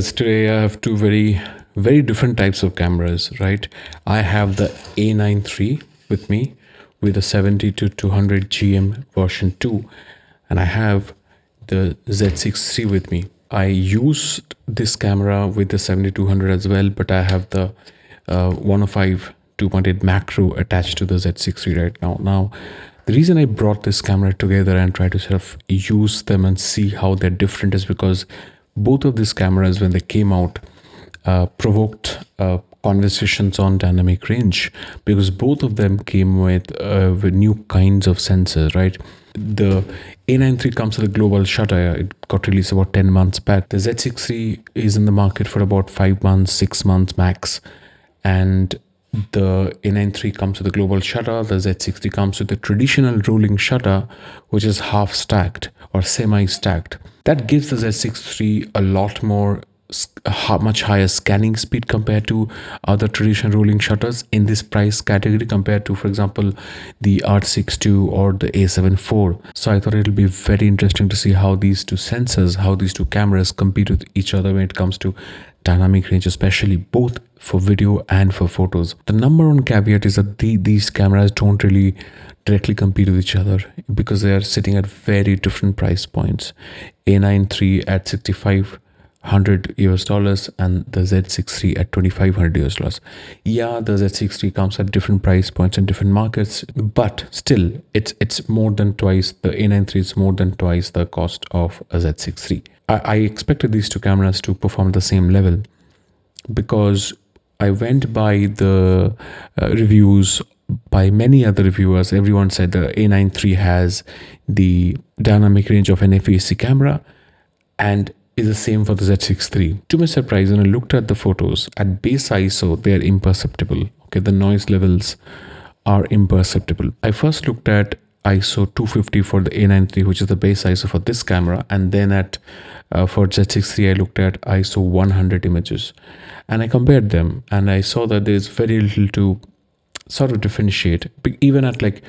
Today I have two very different types of cameras, right? I have the A9III with me with a 70 to 200 GM version 2, and I have the Z6III with me. I used this camera with the 7200 as well, but I have the 105 2.8 macro attached to the Z6III right now. Now, the reason I brought this camera together and try to sort of use them and see how they're different is because both of these cameras, when they came out, provoked conversations on dynamic range, because both of them came with new kinds of sensors, right? The A9III comes with a global shutter. It got released about 10 months back. The Z6III is in the market for about 5 months, 6 months max. And the A9III comes with a global shutter. The Z6III comes with a traditional rolling shutter, which is half stacked or semi-stacked. That gives the Z6III a lot more, much higher scanning speed compared to other traditional rolling shutters in this price category, compared to, for example, the R6II or the A7 IV. So I thought it'll be very interesting to see how these two sensors, how these two cameras compete with each other when it comes to dynamic range, especially both for video and for photos. The number one caveat is that these cameras don't really directly compete with each other because they are sitting at very different price points. A9III at 6,500 US dollars and the Z6III at 2,500 US dollars. Yeah, the Z6III comes at different price points in different markets, but still it's more than twice. The A9III is more than twice the cost of a Z6III. I expected these two cameras to perform at the same level because I went by the reviews by many other reviewers. Everyone said the A9III has the dynamic range of an FAC camera and is the same for the Z6III. To my surprise, when I looked at the photos at base ISO, they are imperceptible. Okay, the noise levels are imperceptible. I first looked at ISO 250 for the A9III, which is the base ISO for this camera, and then for Z6III I looked at ISO 100 images, and I compared them, and I saw that there's very little to sort of differentiate. Even at like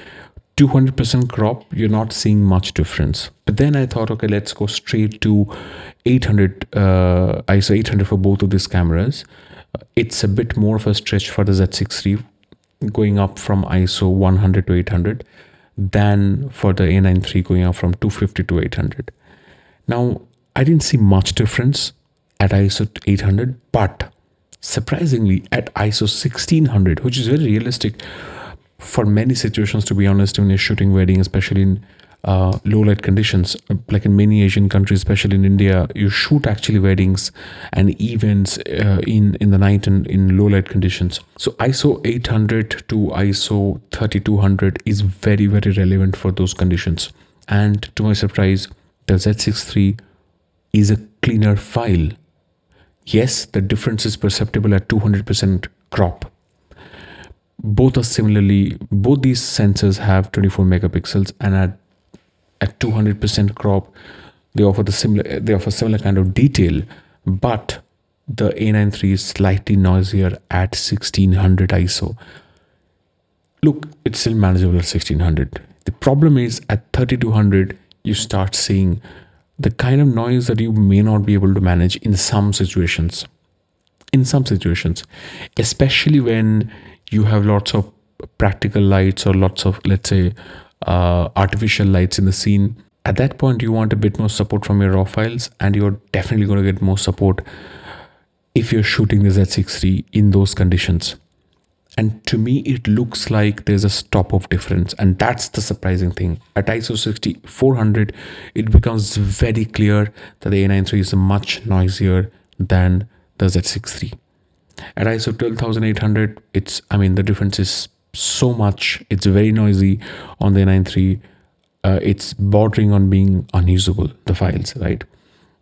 200% crop, you're not seeing much difference. But then I thought, okay, let's go straight to 800, ISO 800 for both of these cameras. It's a bit more of a stretch for the Z6III, going up from ISO 100 to 800 than for the A9III, going up from 250 to 800. Now, I didn't see much difference at ISO 800, but surprisingly at ISO 1600, which is very realistic for many situations, to be honest, when you're shooting wedding, especially in low light conditions, like in many Asian countries, especially in India, you shoot actually weddings and events in the night and in low light conditions. So ISO 800 to ISO 3200 is very relevant for those conditions. And to my surprise, the Z6III is a cleaner file. Yes, the difference is perceptible at 200% crop. Both these sensors have 24 megapixels, and at 200% crop, they offer similar kind of detail, but the A9III is slightly noisier at 1600 ISO. Look, it's still manageable at 1600. The problem is at 3200, you start seeing the kind of noise that you may not be able to manage in some situations. Especially when you have lots of practical lights or lots of, let's say, artificial lights in the scene. At that point, you want a bit more support from your raw files, and you're definitely going to get more support if you're shooting the Z6III in those conditions. And to me, it looks like there's a stop of difference, and that's the surprising thing. At ISO 6400, it becomes very clear that the A9III is much noisier than the Z6III. At ISO 12800, the difference is so much. It's very noisy on the A9III. It's bordering on being unusable, the files, right?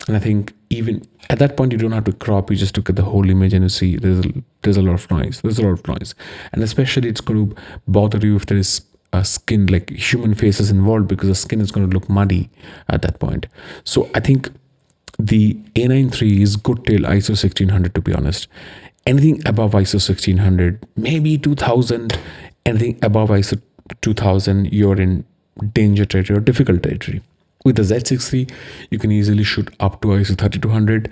And I think even at that point, you don't have to crop. You just look at the whole image and you see there's a lot of noise. And especially it's going to bother you if there is a skin, like human faces involved, because the skin is going to look muddy at that point. So I think the A9III is good till ISO 1600, to be honest. Anything above ISO 1600, maybe 2000, anything above ISO 2000, you're in danger territory or difficult territory. With the Z6III, you can easily shoot up to ISO 3200,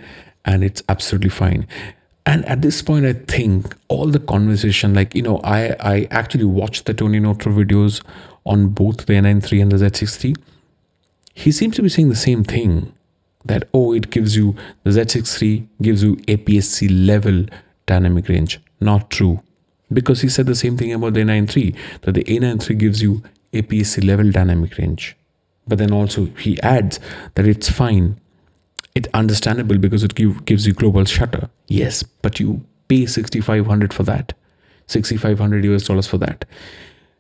and it's absolutely fine. And at this point, I think all the conversation, like, I actually watched the Tony Noto videos on both the A9III and the Z6III. He seems to be saying the same thing, that, oh, it gives you, the Z6III gives you APS-C level dynamic range. Not true. Because he said the same thing about the A9III, that the A9III gives you APS-C level dynamic range. But then also he adds that it's fine. It's understandable because it gives you global shutter. Yes, but you pay 6,500 for that. 6,500 US dollars for that.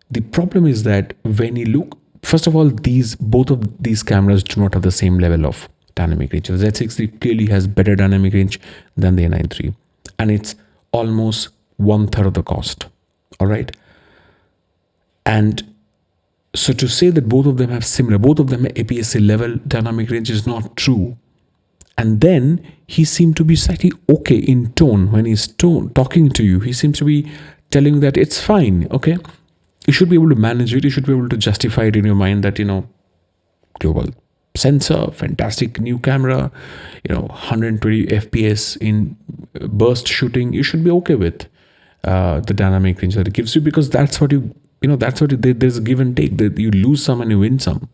The problem is that when you look, first of all, both of these cameras do not have the same level of dynamic range. The Z6III clearly has better dynamic range than the A9III, and it's almost 1/3 of the cost. All right. And so to say that both of them have APS-C level dynamic range is not true. And then he seemed to be slightly okay in tone when he's talking to you. He seems to be telling you that it's fine, okay? You should be able to manage it. You should be able to justify it in your mind that, global sensor, fantastic new camera, 120 FPS in burst shooting. You should be okay with the dynamic range that it gives you, because there's a give and take. That you lose some and you win some.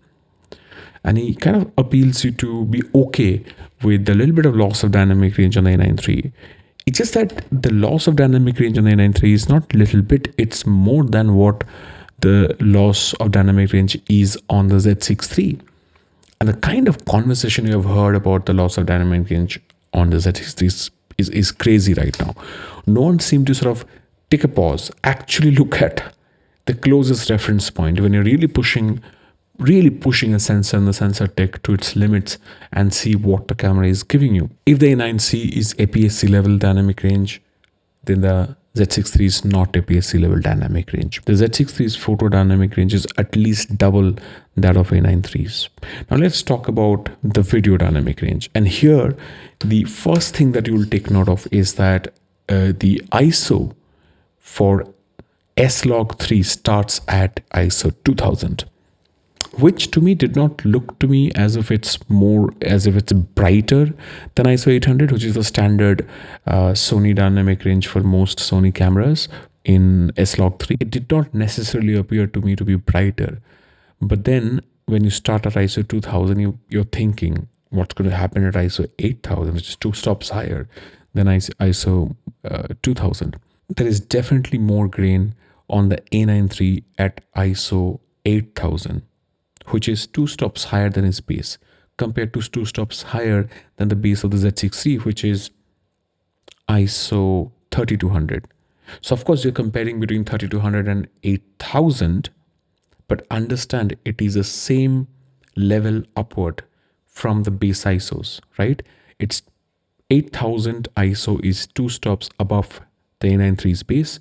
And he kind of appeals you to be okay with a little bit of loss of dynamic range on the A9III. It's just that the loss of dynamic range on the A9III is not little bit, it's more than what the loss of dynamic range is on the Z6III. And the kind of conversation you have heard about the loss of dynamic range on the Z6III is crazy right now. No one seemed to sort of take a pause, actually look at the closest reference point when you're really pushing a sensor and the sensor tech to its limits and see what the camera is giving you. If the A9C is APS-C level dynamic range, then the Z6III is not APS-C level dynamic range. The Z6III's photodynamic range is at least double that of A9III's. Now let's talk about the video dynamic range. And here, the first thing that you will take note of is that the ISO for S-Log3 starts at ISO 2000. Which to me did not look to me as if it's brighter than ISO 800, which is the standard Sony dynamic range for most Sony cameras in S-Log3. It did not necessarily appear to me to be brighter. But then when you start at ISO 2000, you're thinking, what's going to happen at ISO 8000, which is 2 stops higher than ISO 2000. There is definitely more grain on the A9III at ISO 8000. Which is 2 stops higher than its base, compared to 2 stops higher than the base of the Z6III, which is ISO 3200. So of course you're comparing between 3200 and 8000, but understand it is the same level upward from the base ISOs, right? It's 8000 ISO is 2 stops above the A9III's base.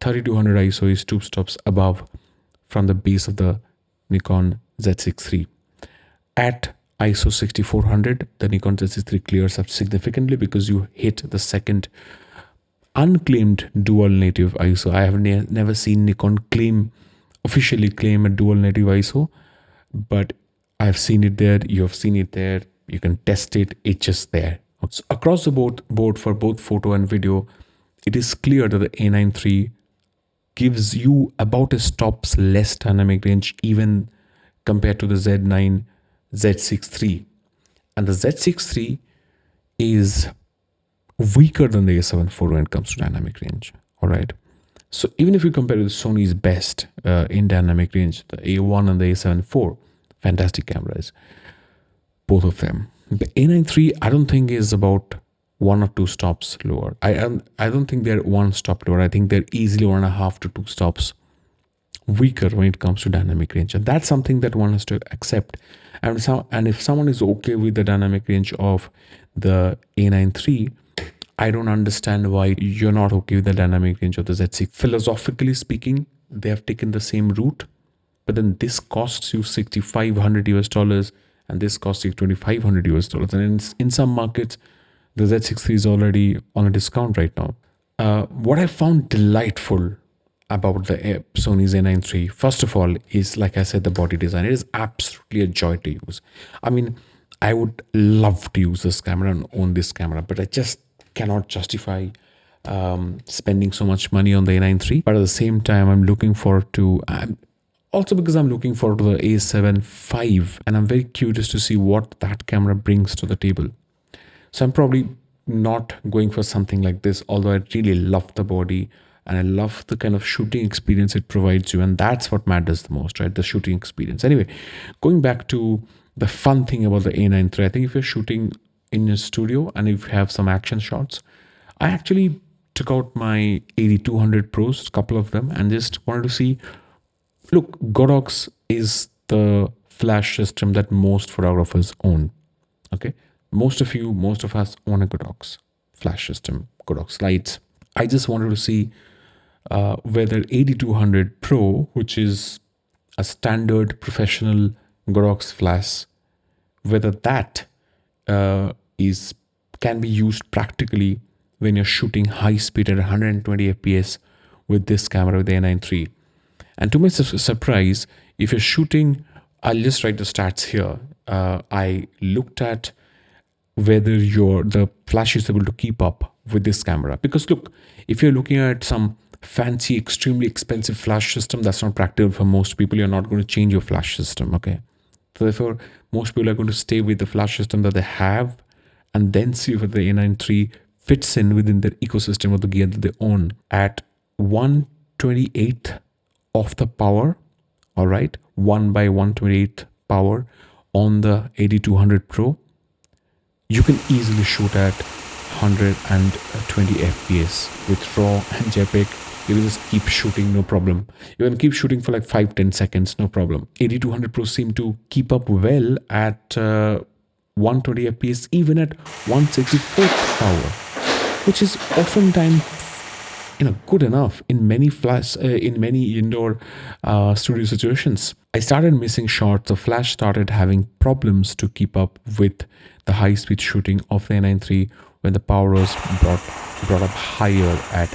3200 ISO is 2 stops above from the base of the Nikon Z6III. At ISO 6400, the Nikon Z6III clears up significantly because you hit the second unclaimed dual native ISO. I have never seen Nikon officially claim a dual native ISO, but I've seen it there, you have seen it there, you can test it, it's just there. So across the board for both photo and video, it is clear that the A9III gives you about a stops less dynamic range even compared to the Z9 Z6III. And the Z6III is weaker than the A7 IV when it comes to dynamic range. All right. So even if you compare with Sony's best in dynamic range, the A1 and the A7 IV, fantastic cameras, both of them. The A9III, I don't think is about 1 or 2 stops lower. I don't think they're 1 stop lower. I think they're easily 1.5 to 2 stops weaker when it comes to dynamic range, and that's something that one has to accept. And if someone is okay with the dynamic range of the A9III, I don't understand why you're not okay with the dynamic range of the Z6. Philosophically speaking, they have taken the same route, but then this costs you 6,500 US dollars and this costs you 2,500 US dollars. And in some markets, the Z6III is already on a discount right now. What I found delightful about the Sony's A9III, first of all, is, like I said, the body design. It is absolutely a joy to use. I mean, I would love to use this camera and own this camera, but I just cannot justify spending so much money on the A9 III. But at the same time, I'm looking forward to, also because I'm looking forward to the A7 V, and I'm very curious to see what that camera brings to the table. So I'm probably not going for something like this, although I really love the body and I love the kind of shooting experience it provides you. And that's what matters the most, right? The shooting experience. Anyway, going back to the fun thing about the A9 III, I think if you're shooting in your studio and if you have some action shots, I actually took out my 8200 Pros, a couple of them, and just wanted to see, look, Godox is the flash system that most photographers own. Okay, most of us own a Godox flash system, Godox lights. I just wanted to see whether 8200 Pro, which is a standard professional Godox flash, whether that is can be used practically when you're shooting high speed at 120 fps with this camera with the A9 III. And to my surprise, if you're shooting, I'll just write the stats here. I looked at whether the flash is able to keep up with this camera. Because look, if you're looking at some fancy, extremely expensive flash system, that's not practical for most people. You're not going to change your flash system, okay? So therefore, most people are going to stay with the flash system that they have and then see whether the A9 III fits in within their ecosystem of the gear that they own. At 1/28th of the power, all right, 1/128th power on the 8200 Pro, you can easily shoot at 120 fps with RAW and JPEG. You can just keep shooting, no problem. You can keep shooting for like 5-10 seconds, no problem. 8200 Pro seem to keep up well at 120 fps, even at 164th power, which is oftentimes good enough in many indoor studio situations. I started missing shots. The flash started having problems to keep up with the high-speed shooting of the A9 III when the power was brought up higher at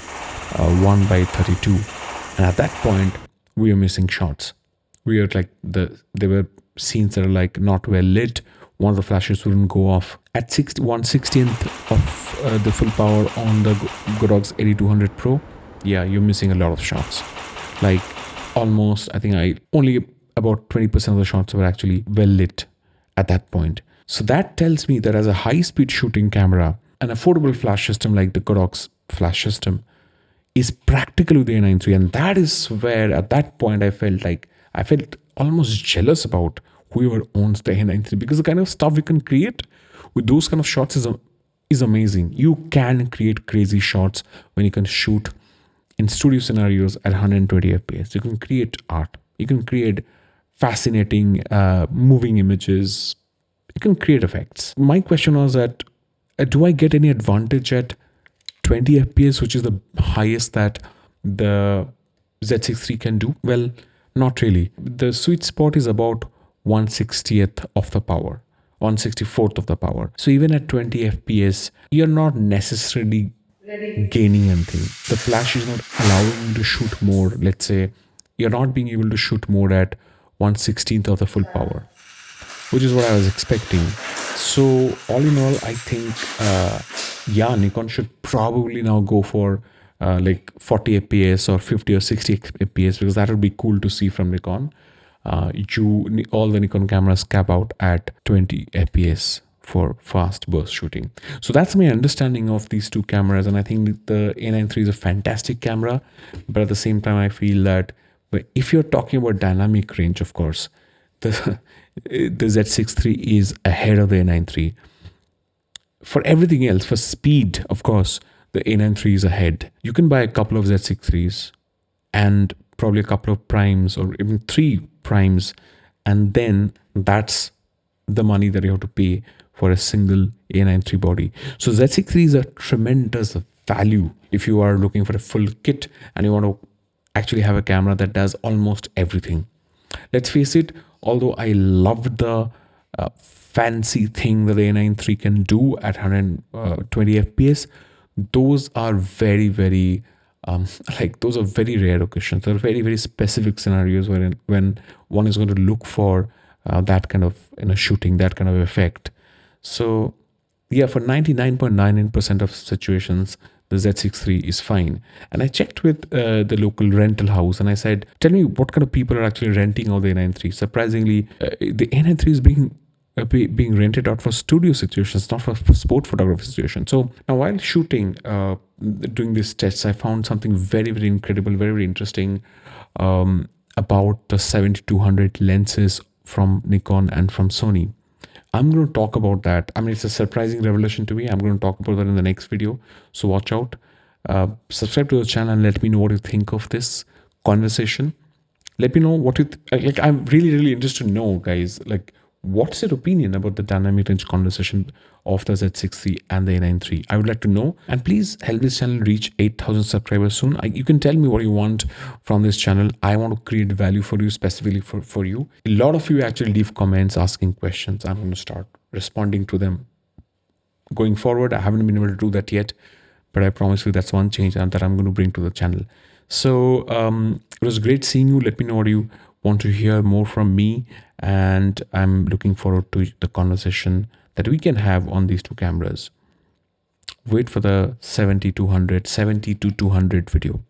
1/32, and at that point we were missing shots. We were like there were scenes that are like not well lit. One of the flashes wouldn't go off at 1/60th of the full power on the Godox 8200 Pro. Yeah, you're missing a lot of shots. Like almost, I think only about 20% of the shots were actually well lit at that point. So that tells me that as a high-speed shooting camera, an affordable flash system like the Godox flash system is practical with the A9 III, and that is where at that point I felt almost jealous about whoever owns the A9 III, because the kind of stuff we can create with those kind of shots is amazing. You can create crazy shots when you can shoot in studio scenarios at 120 fps. You can create art. You can create fascinating moving images. You can create effects. My question was that do I get any advantage at 20 fps, which is the highest that the Z6III can do? Well, not really. The sweet spot is about 1/60th of the power, 1/64th of the power. So even at 20 fps, you're not necessarily gaining anything. The flash is not allowing you to shoot more. Let's say you're not being able to shoot more at 1/16th of the full power, which is what I was expecting. So all in all, I think Nikon should probably now go for like 40 fps or 50 or 60 fps, because that would be cool to see from Nikon. All the Nikon cameras cap out at 20 fps for fast burst shooting. So that's my understanding of these two cameras, and I think the A9 III is a fantastic camera, but at the same time I feel that if you're talking about dynamic range, of course, the Z6III is ahead of the A9 III. For everything else, for speed, of course, the A9 III is ahead. You can buy a couple of Z6IIIs and probably a couple of primes or even 3 primes, and then that's the money that you have to pay for a single A9 III body. So Z6III is a tremendous value if you are looking for a full kit and you want to actually have a camera that does almost everything. Let's face it, although I love the fancy thing that the A9 III can do at 120 fps, those are very, very those are very rare occasions. They're very, very specific scenarios when one is going to look for that kind of shooting, that kind of effect. So yeah, for 99.99% of situations, the Z6 III is fine. And I checked with the local rental house and I said, tell me what kind of people are actually renting out the A9III. Surprisingly, the A9III is being rented out for studio situations, not for sport photography situations. So now while shooting, doing these tests, I found something very, very incredible, very, very interesting about the 7200 lenses from Nikon and from Sony. I'm going to talk about that. I mean, it's a surprising revelation to me. I'm going to talk about that in the next video. So watch out. Subscribe to the channel and let me know what you think of this conversation. Let me know what you like. I'm really, really interested to know, guys. Like, what's your opinion about the dynamic range conversation of the Z6 III and the A9III? I would like to know. And please help this channel reach 8,000 subscribers soon. You can tell me what you want from this channel. I want to create value for you, specifically for you. A lot of you actually leave comments asking questions. I'm going to start responding to them going forward. I haven't been able to do that yet, but I promise you that's one change that I'm going to bring to the channel. So it was great seeing you. Let me know what you want to hear more from me, and I'm looking forward to the conversation that we can have on these two cameras. Wait for the 70 to 200 video.